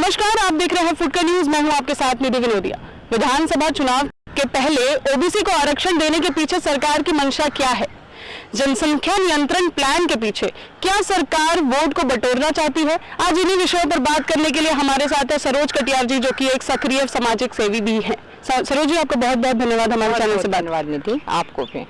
नमस्कार, आप देख रहे हैं फुटकर न्यूज। मैं हूं आपके साथ निधि विनोदिया। विधानसभा चुनाव के पहले ओबीसी को आरक्षण देने के पीछे सरकार की मंशा क्या है? जनसंख्या नियंत्रण प्लान के पीछे क्या सरकार वोट को बटोरना चाहती है? आज इन्हीं विषयों पर बात करने के लिए हमारे साथ है सरोज कटियार जी, जो कि एक सक्रिय सामाजिक सेवी भी है। सरोज जी, आपका बहुत बहुत धन्यवाद हमारे चैनल से। धन्यवाद निधि, आपको भी।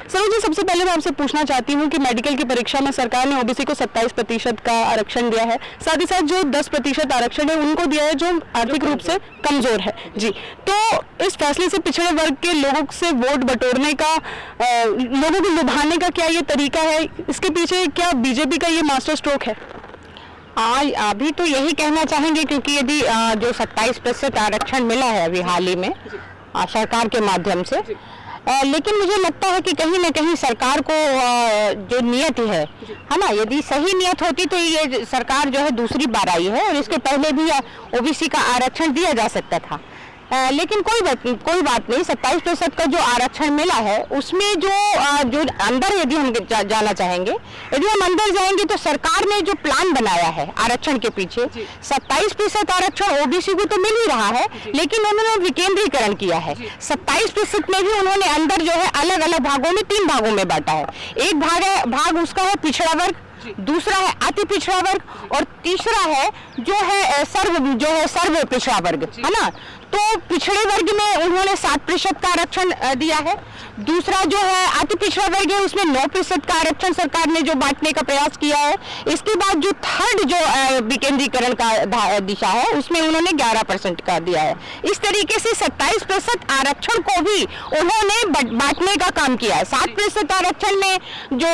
सरोज जी, सबसे पहले मैं आपसे पूछना चाहती हूँ कि मेडिकल की परीक्षा में सरकार ने ओबीसी को 27% का आरक्षण दिया है, साथ ही साथ जो 10% आरक्षण है उनको दिया है जो आर्थिक रूप से कमजोर है जी। तो इस फैसले से पिछड़े वर्ग के लोगों से वोट बटोरने का, लोगों को लुभाने का क्या ये तरीका है? इसके पीछे क्या बीजेपी का ये मास्टर स्ट्रोक है? अभी तो यही कहना चाहेंगे, क्योंकि यदि जो 27% आरक्षण मिला है अभी हाल ही में सरकार के माध्यम से, लेकिन मुझे लगता है कि कहीं न कहीं सरकार को जो नियत है ना, यदि सही नियत होती तो ये सरकार जो है दूसरी बार आई है, और इसके पहले भी ओबीसी का आरक्षण दिया जा सकता था। लेकिन कोई बात नहीं। 27% का जो आरक्षण मिला है उसमें जो अंदर, यदि हम जाना चाहेंगे, यदि हम अंदर जाएंगे तो सरकार ने जो प्लान बनाया है आरक्षण के पीछे, 27% आरक्षण ओबीसी को तो मिल ही रहा है, लेकिन उन्होंने विकेंद्रीकरण किया है। 27% में भी उन्होंने अंदर जो है अलग अलग भागों में 3 भागों में बांटा है। एक भाग उसका है पिछड़ा वर्ग, दूसरा है अति पिछड़ा वर्ग, और तीसरा है जो है सर्व पिछड़ा वर्ग, है ना। तो पिछड़े वर्ग में उन्होंने 7% का आरक्षण दिया है। दूसरा जो है अति पिछड़ा वर्ग है, उसमें 9% का आरक्षण सरकार ने जो बांटने का प्रयास किया है। इसके बाद जो थर्ड जो विकेंद्रीकरण का दिशा है उसमें उन्होंने 11% का दिया है। इस तरीके से 27% आरक्षण को भी उन्होंने बांटने का काम किया है। 7% आरक्षण में जो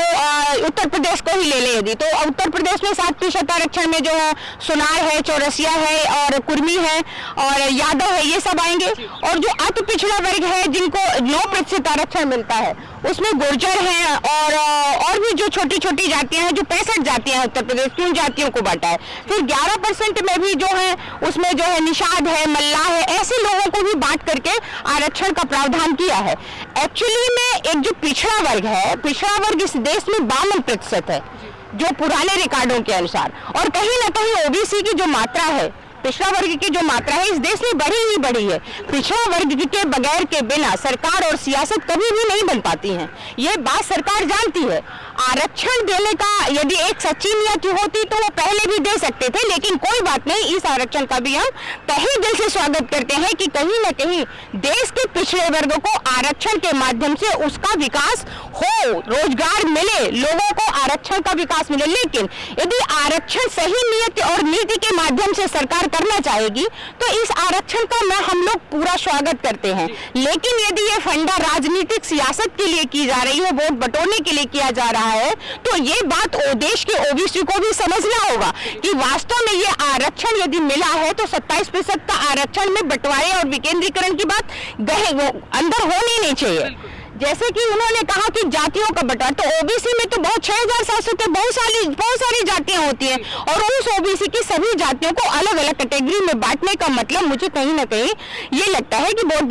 उत्तर प्रदेश को ही ले ले यदि, तो उत्तर प्रदेश में 7% आरक्षण में जो है सुनार है, चौरसिया है और कुर्मी है और यादव है, ये सब आएंगे। और जो अति पिछड़ा वर्ग है जिनको 9% आरक्षण मिलता है, उसमें गुर्जर हैं और भी जो छोटी छोटी जातियां हैं, जो 65 जातियां हैं उत्तर प्रदेश की, उन जातियों को बांटा है। फिर 11% में भी जो है उसमें जो है निषाद है, मल्लाह है, ऐसे लोगों को भी बांट करके आरक्षण का प्रावधान किया है। एक्चुअली में एक जो पिछड़ा वर्ग है, पिछड़ा वर्ग इस देश में 52% है जो पुराने रिकॉर्डों के अनुसार, और कहीं ना कहीं ओबीसी की जो मात्रा है, पिछड़ा वर्ग की जो मात्रा है इस देश में बढ़ी ही बढ़ी है। पिछड़ा वर्ग के बगैर के बिना सरकार और सियासत कभी भी नहीं बन पाती है, ये बात सरकार जानती है। आरक्षण देने का यदि एक सच्ची नियत होती तो वो पहले भी दे सकते थे, लेकिन कोई बात नहीं, इस आरक्षण का भी हम तहे दिल से स्वागत करते हैं कि कहीं न कहीं देश के पिछड़े वर्ग को आरक्षण के माध्यम से उसका विकास हो, रोजगार मिले, लोगों को आरक्षण का विकास मिले। लेकिन यदि आरक्षण सही नियत और नीति के माध्यम से सरकार करना चाहेगी तो इस आरक्षण का हम लोग पूरा स्वागत करते हैं। लेकिन यदि ये फंडा राजनीतिक सियासत के लिए की जा रही है, वोट बटोरने के लिए किया जा रहा है, तो ये बात देश के ओबीसी को भी समझना होगा कि वास्तव में ये आरक्षण यदि मिला है तो 27% का आरक्षण में बंटवारे और विकेंद्रीकरण की बात अंदर होनी नहीं चाहिए। जैसे कि उन्होंने कहा कि जातियों का बंटवारा, तो ओबीसी में तो बहुत 6700 के बहुत सारी जातियां होती हैं, और उस ओबीसी की सभी जातियों को अलग अलग कैटेगरी में बांटने का मतलब मुझे कहीं ना कहीं ये लगता है कि वोट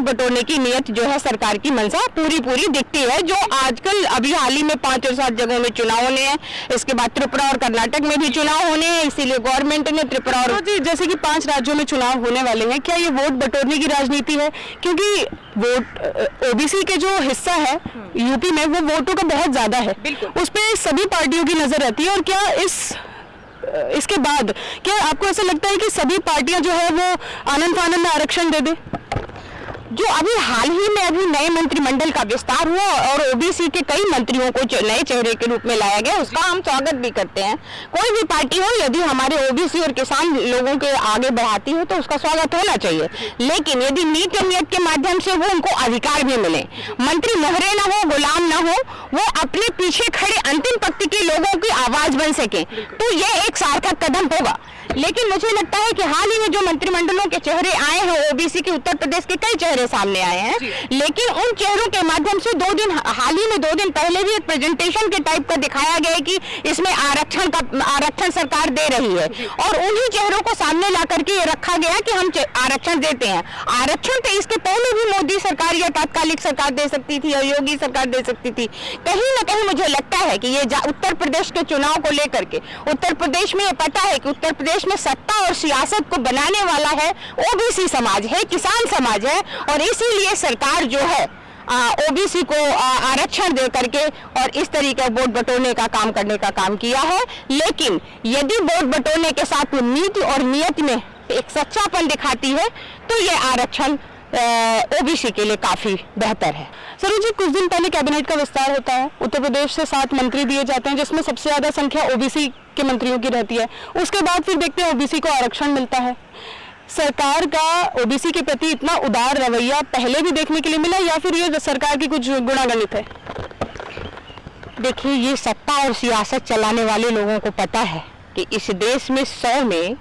बटोरने की नियत जो है सरकार की मंशा पूरी दिखती है, जो आजकल अभी हाल ही में 5 और 7 जगहों में चुनाव होने हैं। इसके बाद त्रिपुरा और कर्नाटक में भी चुनाव होने हैं, इसीलिए गवर्नमेंट ने त्रिपुरा और जैसे कि 5 राज्यों में चुनाव होने वाले हैं, क्या ये वोट बटोरने की राजनीति है? क्योंकि वोट ओबीसी के जो हिस्सा है यूपी में, वो वोटों का बहुत ज्यादा है, उस पे सभी पार्टियों की नजर रहती है। और क्या इसके बाद क्या आपको ऐसा लगता है कि सभी पार्टियां जो है वो आनंद फानंद में आरक्षण दे दे? जो अभी हाल ही में नए मंत्रिमंडल का विस्तार हुआ और ओबीसी के कई मंत्रियों को नए चेहरे के रूप में लाया गया, उसका हम स्वागत भी करते हैं। कोई भी पार्टी हो यदि हमारे ओबीसी और किसान लोगों के आगे बढ़ाती हो तो उसका स्वागत होना चाहिए, लेकिन यदि नीति और नियत के माध्यम से वो उनको अधिकार भी मिले, मंत्री मोहरे ना हो, गुलाम ना हो, वो अपने पीछे खड़े अंतिम पंक्ति के लोगों की आवाज बन सके, तो ये एक सार्थक कदम होगा। लेकिन मुझे लगता है कि हाल ही में जो मंत्रिमंडलों के चेहरे आए हैं, ओबीसी के उत्तर प्रदेश के कई चेहरे सामने आए हैं, लेकिन उन चेहरों के माध्यम से हाल ही में 2 दिन पहले भी एक प्रेजेंटेशन के टाइप का दिखाया गया है कि इसमें आरक्षण सरकार दे रही है, और उन्हीं चेहरों को सामने ला करके ये रखा गया कि हम आरक्षण देते हैं। आरक्षण तो इसके पहले भी मोदी सरकार या तात्कालिक सरकार दे सकती थी और योगी सरकार दे सकती थी। कहीं ना कहीं मुझे लगता है कि ये उत्तर प्रदेश के चुनाव को लेकर के, उत्तर प्रदेश में ये पता है कि उत्तर प्रदेश प्रदेश में सत्ता और सियासत को बनाने वाला है ओबीसी समाज है, किसान समाज है, और इसीलिए सरकार जो है ओबीसी को आरक्षण दे करके और इस तरीके वोट बटोरने का काम करने का काम किया है। लेकिन यदि वोट बटोरने के साथ वो नीति और नियत में एक सच्चापन दिखाती है तो ये आरक्षण ओबीसी के लिए काफी बेहतर है। सरोज जी, कुछ दिन पहले कैबिनेट का विस्तार होता है, उत्तर प्रदेश से 7 मंत्री दिए जाते हैं जिसमें सबसे ज्यादा संख्या ओबीसी के मंत्रियों की रहती है। उसके बाद फिर देखते हैं ओबीसी को आरक्षण मिलता है। सरकार का ओबीसी के प्रति इतना उदार रवैया पहले भी देखने के लिए मिला या फिर ये सरकार की कुछ गुणागणित है? देखिए, ये सत्ता और सियासत चलाने वाले लोगों को पता है कि इस देश में 100 में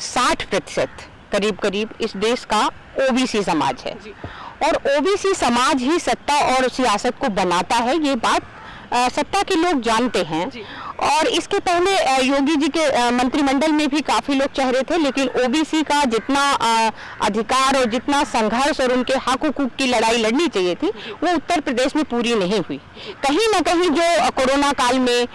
60% करीब करीब इस देश का ओबीसी समाज है और ओबीसी समाज ही सत्ता और सियासत को बनाता है। ये बात सत्ता के लोग जानते हैं। और इसके पहले योगी जी के मंत्रिमंडल में भी काफी लोग चाह रहे थे, लेकिन ओबीसी का जितना अधिकार और जितना संघर्ष और उनके हक हुकूक की लड़ाई लड़नी चाहिए थी वो उत्तर प्रदेश में पूरी नहीं हुई। कहीं ना कहीं जो कोरोना काल में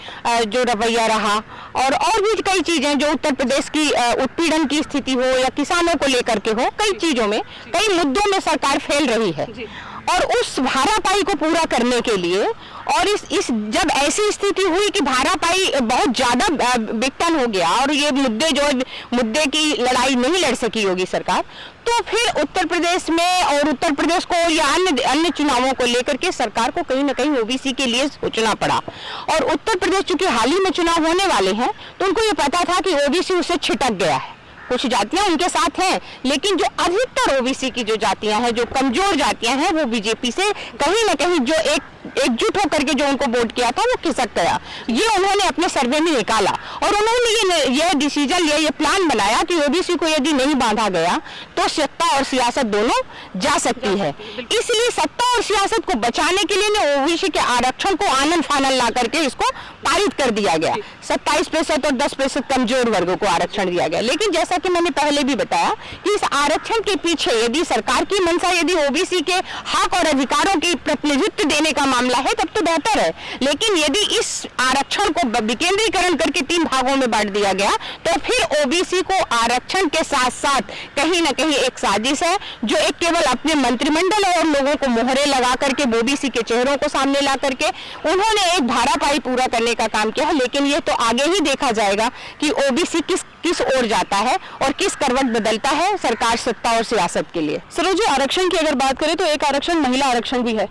जो रवैया रहा और भी कई चीजें जो उत्तर प्रदेश की उत्पीड़न की स्थिति हो या किसानों को लेकर के हो, कई चीजों में कई मुद्दों में सरकार फेल रही है। और उस भारापाई को पूरा करने के लिए और इस जब ऐसी स्थिति हुई कि भारापाई बहुत ज्यादा विकटन हो गया और ये मुद्दे की लड़ाई नहीं लड़ सकी योगी सरकार, तो फिर उत्तर प्रदेश में और उत्तर प्रदेश को या अन्य चुनावों को लेकर के सरकार को कहीं ना कहीं ओबीसी के लिए सोचना पड़ा। और उत्तर प्रदेश चूंकि हाल ही में चुनाव होने वाले हैं तो उनको ये पता था कि ओबीसी उससे छिटक गया है। कुछ जातियां उनके साथ हैं, लेकिन जो अधिकतर ओबीसी की जो जातियां हैं, जो कमजोर जातियां हैं, वो बीजेपी से कहीं ना कहीं जो एकजुट होकर के जो उनको वोट किया था वो खिसक गया। ये उन्होंने अपने सर्वे में निकाला और उन्होंने ये डिसीजन लिया, ये प्लान बनाया कि ओबीसी को यदि नहीं बांधा गया तो सत्ता और सियासत दोनों जा सकती है। इसलिए सत्ता और सियासत को बचाने के लिए ओबीसी के आरक्षण को आनन फानन ला करके इसको पारित कर दिया गया। 27% और 10% कमजोर वर्गों को आरक्षण दिया गया। लेकिन जैसा कि मैंने पहले भी बताया कि इस आरक्षण के पीछे यदि सरकार की मंशा यदि ओबीसी के हक और अधिकारों की प्रतिनिधित्व देने का मामला है तब तो बेहतर है। लेकिन यदि इस आरक्षण को विकेंद्रीकरण करके 3 भागों में बांट दिया गया तो फिर ओबीसी को आरक्षण के साथ साथ कहीं ना कहीं एक साजिश है जो एक केवल अपने मंत्रिमंडल और लोगों को मोहरे लगा करके ओबीसी के चेहरों को सामने ला करके उन्होंने एक भारापाई पूरा करने का काम किया है। लेकिन ये तो आगे ही देखा जाएगा कि ओबीसी किस ओर जाता है और किस करवट बदलता है सरकार सत्ता और सियासत के लिए। सरोज, आरक्षण की अगर बात करें तो एक आरक्षण महिला आरक्षण भी है।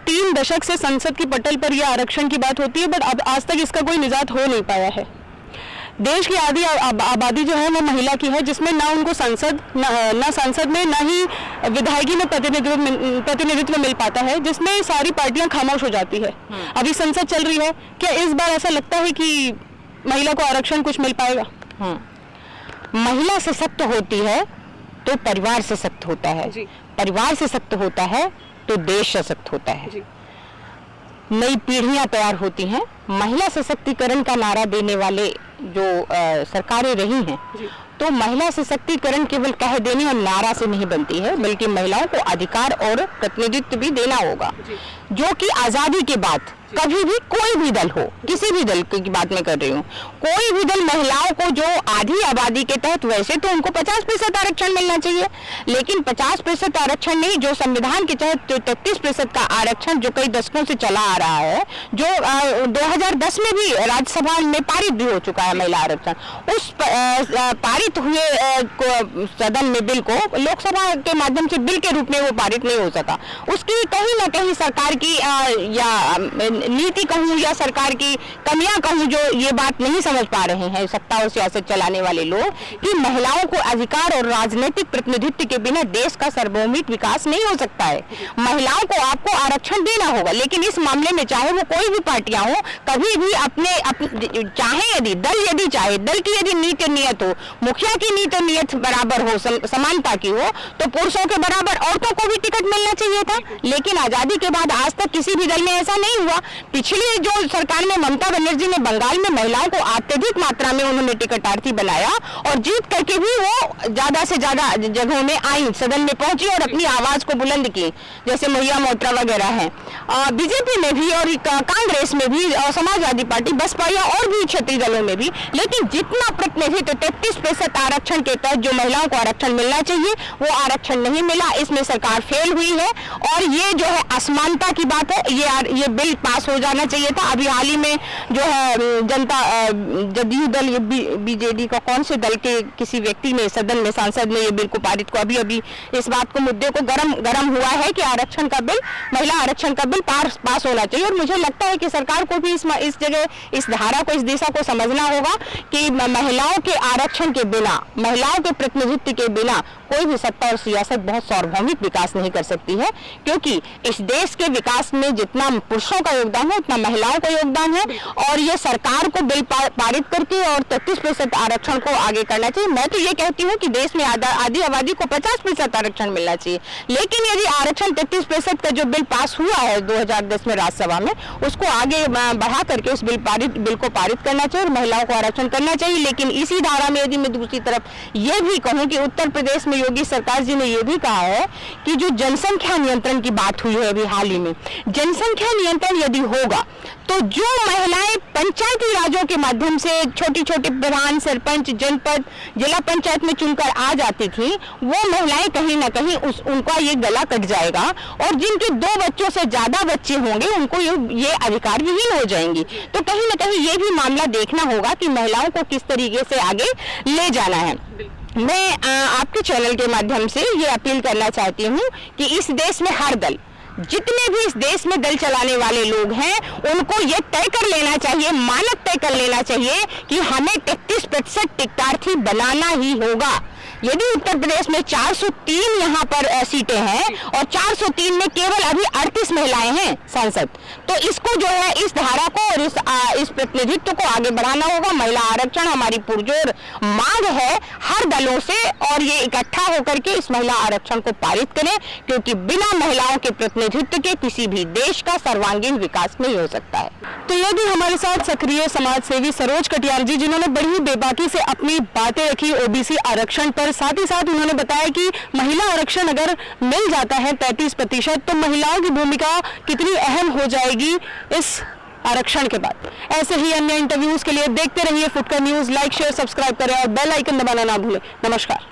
3 दशक से संसद की पटल पर यह आरक्षण की बात होती है, बट अब आज तक इसका कोई निजात हो नहीं पाया है। देश की आधी आबादी जो है वो महिला की है, जिसमें ना उनको संसद में ना ही विधायकी में प्रतिनिधित्व मिल पाता है, जिसमें सारी पार्टियां खामोश हो जाती है। अभी संसद चल रही है, क्या इस बार ऐसा लगता है कि महिला को आरक्षण कुछ मिल पाएगा? महिला सशक्त होती है तो परिवार सशक्त होता है, परिवार सशक्त होता है तो देश सशक्त होता है, नई पीढ़ियां तैयार होती हैं। महिला सशक्तिकरण का नारा देने वाले जो सरकारें रही हैं तो महिला सशक्तिकरण केवल कह देने और नारा से नहीं बनती है, बल्कि महिलाओं को अधिकार और प्रतिनिधित्व भी देना होगा, जो कि आजादी के बाद कभी भी कोई भी दल हो, किसी भी दल की बात मैं कर रही हूँ, कोई भी दल महिलाओं को जो आधी आबादी के तहत वैसे तो उनको 50% आरक्षण मिलना चाहिए, लेकिन 50% आरक्षण नहीं, जो संविधान के तहत 33% का आरक्षण जो कई दशकों से चला आ रहा है, जो 2010 में भी राज्यसभा में पारित भी हो चुका है महिला आरक्षण, उस पारित हुए सदन में बिल को लोकसभा के माध्यम से बिल के रूप में वो पारित नहीं हो सका। उसकी कहीं ना कहीं सरकार की या नीति कहूँ या सरकार की कमियां कहूँ, जो ये बात नहीं समझ पा रहे हैं सत्ता और सियासत चलाने वाले लोग कि महिलाओं को अधिकार और राजनीतिक प्रतिनिधित्व के बिना देश का सार्वभौमिक विकास नहीं हो सकता है। महिलाओं को आपको आरक्षण देना होगा, लेकिन इस मामले में चाहे वो कोई भी पार्टियां हो, कभी भी अपने चाहे यदि चाहे दल की यदि नीति और नियत हो, मुखिया की नीति और नियत बराबर हो, समानता की हो, तो पुरुषों के बराबर औरतों को भी टिकट मिलना चाहिए था। लेकिन आजादी के बाद आज तक किसी भी दल में ऐसा नहीं हुआ। पिछली जो सरकार में ममता बनर्जी ने बंगाल में महिलाओं को अत्यधिक मात्रा में उन्होंने टिकटार्थी बनाया और जीत करके भी वो ज्यादा से ज्यादा जगहों में आई, सदन में पहुंची और अपनी आवाज को बुलंद की, जैसे महिला मोर्चा वगैरह है। बीजेपी में भी और कांग्रेस में भी और समाजवादी पार्टी, बसपा या और भी क्षेत्रीय दलों में भी, लेकिन जितना प्रतिनिधित्व 33% आरक्षण के तहत जो महिलाओं को आरक्षण मिलना चाहिए वो आरक्षण नहीं मिला। इसमें सरकार फेल हुई है और ये जो है असमानता की बात है। ये बिल पास हो जाना चाहिए था। अभी हाल ही में जो है जनता जदयू दल, ये बीजेडी का कौन से दल के किसी व्यक्ति ने सदन में, सांसद ने ये बिल को पारित को अभी इस बात को, मुद्दे को गरम हुआ है कि आरक्षण का बिल, महिला आरक्षण का बिल पास होना चाहिए। और मुझे लगता है कि सरकार को भी इस जगह, इस धारा को, इस दिशा को समझना होगा कि महिलाओं के आरक्षण के बिना, महिलाओं के प्रतिनिधित्व के बिना कोई भी सत्ता और सियासत बहुत सार्वभौमिक विकास नहीं कर सकती है, क्योंकि इस देश के विकास में जितना पुरुषों का योगदान है उतना महिलाओं का योगदान है। और ये सरकार को बिल पारित करके और 33% आरक्षण को आगे करना चाहिए। मैं तो ये कहती हूँ कि देश में आधी आबादी को 50% आरक्षण मिलना चाहिए, लेकिन यदि आरक्षण 33% का जो बिल पास हुआ है 2010 में राज्यसभा में, उसको आगे बढ़ा करके उस बिल को पारित करना चाहिए और महिलाओं को आरक्षण करना चाहिए। लेकिन इसी धारा में यदि मैं दूसरी तरफ ये भी कहूँ कि उत्तर प्रदेश में योगी सरकार जी ने यह भी कहा है कि जो जनसंख्या नियंत्रण की बात हुई है अभी हाल ही में, जनसंख्या नियंत्रण यदि होगा तो जो महिलाएं पंचायती राजों के माध्यम से छोटी छोटी प्रधान, सरपंच, जनपद, जिला पंचायत में चुनकर आ जाती थी, वो महिलाएं कहीं ना कहीं उनका ये गला कट जाएगा और जिनके 2 बच्चों से ज्यादा बच्चे होंगे उनको ये अधिकार विहीन हो जाएंगी। तो कहीं ना कहीं ये भी मामला देखना होगा कि महिलाओं को किस तरीके से आगे ले जाना है। मैं आपके चैनल के माध्यम से ये अपील करना चाहती हूँ कि इस देश में हर दल, जितने भी इस देश में दल चलाने वाले लोग हैं, उनको ये तय कर लेना चाहिए, मानक तय कर लेना चाहिए कि हमें 33% टिकटार्थी बनाना ही होगा। यदि उत्तर प्रदेश में 403 यहाँ पर सीटें हैं और 403 में केवल अभी 38 महिलाएं हैं सांसद, तो इसको जो है, इस धारा को और इस प्रतिनिधित्व को आगे बढ़ाना होगा। महिला आरक्षण हमारी पुरजोर मांग है हर दलों से और ये इकट्ठा होकर के इस महिला आरक्षण को पारित करें, क्योंकि बिना महिलाओं के प्रतिनिधित्व के किसी भी देश का सर्वांगीण विकास नहीं हो सकता है। तो ये भी हमारे साथ सक्रिय समाज सेवी सरोज कटियार जी, जिन्होंने बड़ी बेबाकी से अपनी बातें रखी ओबीसी आरक्षण पर। साथ ही साथ उन्होंने बताया कि महिला आरक्षण अगर मिल जाता है 33%, तो महिलाओं की भूमिका कितनी अहम हो जाएगी इस आरक्षण के बाद। ऐसे ही अन्य इंटरव्यूज के लिए देखते रहिए फुटकर न्यूज। लाइक, शेयर, सब्सक्राइब करें और बेल आइकन दबाना ना भूलें। नमस्कार।